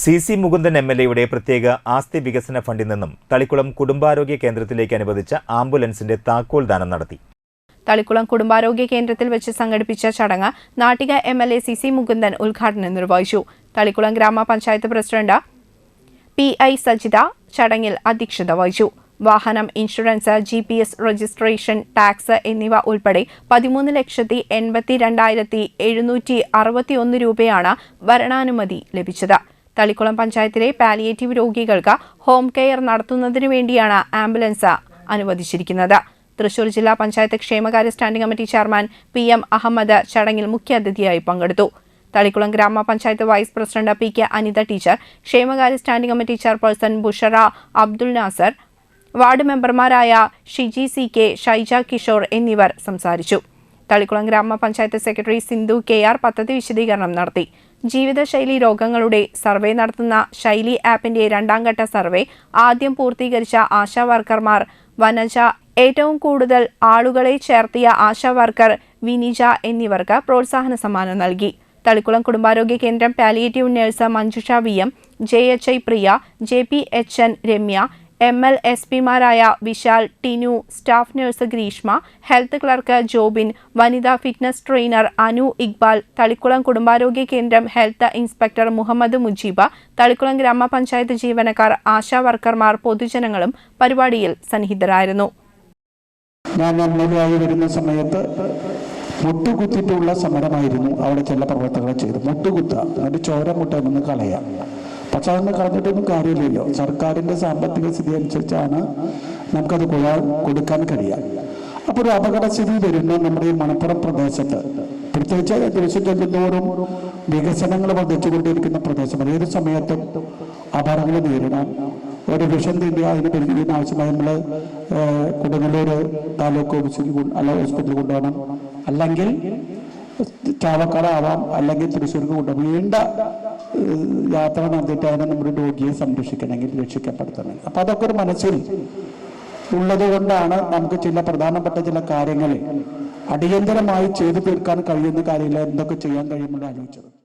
C Mukundan എം.എൽ.എയുടെ പ്രത്യേക ആസ്തി വികസന ഫണ്ടിൽ നിന്നും തളിക്കുളം കുടുംബാരോഗ്യ കേന്ദ്രത്തിലേക്ക് അനുവദിച്ച ആംബുലൻസിന്റെ താക്കോൽ ദാനം നടത്തി. തളിക്കുളം കുടുംബാരോഗ്യ കേന്ദ്രത്തിൽ വെച്ച് സംഘടിപ്പിച്ച ചടങ്ങ് നാട്ടിക എം.എൽ.എ സി മുകുന്ദൻ ഉദ്ഘാടനം നിർവഹിച്ചു. തളിക്കുളം ഗ്രാമപഞ്ചായത്ത് പ്രസിഡന്റ് P.I. സജിത ചടങ്ങിൽ അധ്യക്ഷത വഹിച്ചു. വാഹനം, ഇൻഷുറൻസ്, GPS രജിസ്ട്രേഷൻ, ടാക്സ് എന്നിവ ഉൾപ്പെടെ 13,82,761 രൂപയാണ് ഭരണാനുമതി ലഭിച്ചത്. തളിക്കുളം പഞ്ചായത്തിലെ പാലിയേറ്റീവ് രോഗികൾക്ക് ഹോം കെയർ നടത്തുന്നതിനു വേണ്ടിയാണ് ആംബുലൻസ് അനുവദിച്ചിരിക്കുന്നത്. തൃശൂർ ജില്ലാ പഞ്ചായത്ത് ക്ഷേമകാര്യ standing committee chairman PM Ahammed ചടങ്ങിൽ മുഖ്യാതിഥിയായി പങ്കെടുത്തു. തളിക്കുളം ഗ്രാമപഞ്ചായത്ത് vice president P.K. Anitha teacher, ക്ഷേമകാര്യ standing committee chairperson Bushara Abdul Nasar, ward മെമ്പർമാരായ ഷിജി C.K., ഷൈജ കിഷോർ എന്നിവർ സംസാരിച്ചു. തളിക്കുളം ഗ്രാമപഞ്ചായത്ത് സെക്രട്ടറി സിന്ധു K.R. പദ്ധതി വിശദീകരണം നടത്തി. ജീവിതശൈലി രോഗങ്ങളുടെ സർവേ നടത്തുന്ന ശൈലി ആപ്പിന്റെ 2ാം ഘട്ട സർവേ ആദ്യം പൂർത്തീകരിച്ച ആശാ വർക്കർമാർ വനജ, ഏറ്റവും കൂടുതൽ ആളുകളെ ചേർത്തിയ ആശാ വർക്കർ വിനിജ എന്നിവർക്ക് പ്രോത്സാഹന സമ്മാനം നൽകി. തളിക്കുളം കുടുംബാരോഗ്യ കേന്ദ്രം palliative nurse Manjusha VM, JHI Priya, JPHN Ramya, MLSPമാരായ Vishal, Tinu, staff nurse Greeshma, health clerk Jobin, വനിതാ ഫിറ്റ്നസ് ട്രെയിനർ അനു ഇക്ബാൽ, തളിക്കുളം കുടുംബാരോഗ്യ കേന്ദ്രം ഹെൽത്ത് ഇൻസ്പെക്ടർ മുഹമ്മദ് മുജീബ, തളിക്കുളം ഗ്രാമപഞ്ചായത്ത് ജീവനക്കാർ, ആശാ വർക്കർമാർ, പൊതുജനങ്ങളും പരിപാടിയിൽ സന്നിഹിതരായിരുന്നു. ഞാൻ എംഎൽഎയായി വരുന്ന സമയത്ത് മുട്ടുകുത്തിട്ടുള്ള സമരമായിരുന്നു അവിടെ ചില പ്രവർത്തകർ ചെയ്ത്. മുട്ടുകുത്ത അതിന്റെ ചോര മുട്ടൊന്ന് കളയാം. പക്ഷെ അതൊന്നും കളഞ്ഞിട്ടൊന്നും കാര്യമില്ലല്ലോ. സർക്കാരിന്റെ സാമ്പത്തിക സ്ഥിതി അനുസരിച്ചാണ് നമുക്കത് കൊടുക്കാൻ കഴിയുക. അപ്പോൾ ഒരു അപകടസ്ഥിതി വരുന്ന നമ്മുടെ ഈ മണപ്പുറം പ്രദേശത്ത്, പ്രത്യേകിച്ച് ദിവസം ചെല്ലുന്നതോറും വികസനങ്ങൾ വർദ്ധിച്ചുകൊണ്ടിരിക്കുന്ന പ്രദേശം, ഏത് സമയത്തും അപകടങ്ങൾ നേരിടാൻ ഒരു വിഷം തീണ്ടി അതിന് പരിചരിക്കാനാവശ്യമായി നമ്മൾ കൊടുങ്ങല്ലൂർ താലൂക്ക് ഹോസ്പിറ്റലിൽ കൊണ്ടുപോകണം, അല്ലെങ്കിൽ ചാവക്കാട് ആവാം, അല്ലെങ്കിൽ തൃശ്ശൂർക്ക് കൊണ്ടുപോകും. നീണ്ട യാത്ര നടത്തിയിട്ട് അതിനെ നമ്മുടെ രോഗിയെ സംരക്ഷിക്കണമെങ്കിൽ, രക്ഷിക്കപ്പെടുത്തണമെങ്കിൽ. അപ്പം അതൊക്കെ ഒരു മനസ്സിൽ ഉള്ളത് കൊണ്ടാണ് നമുക്ക് ചില പ്രധാനപ്പെട്ട ചില കാര്യങ്ങൾ അടിയന്തരമായി ചെയ്തു തീർക്കാൻ കഴിയുന്ന കാര്യങ്ങൾ എന്തൊക്കെ ചെയ്യാൻ കഴിയുമെന്ന് ആലോചിച്ചത്.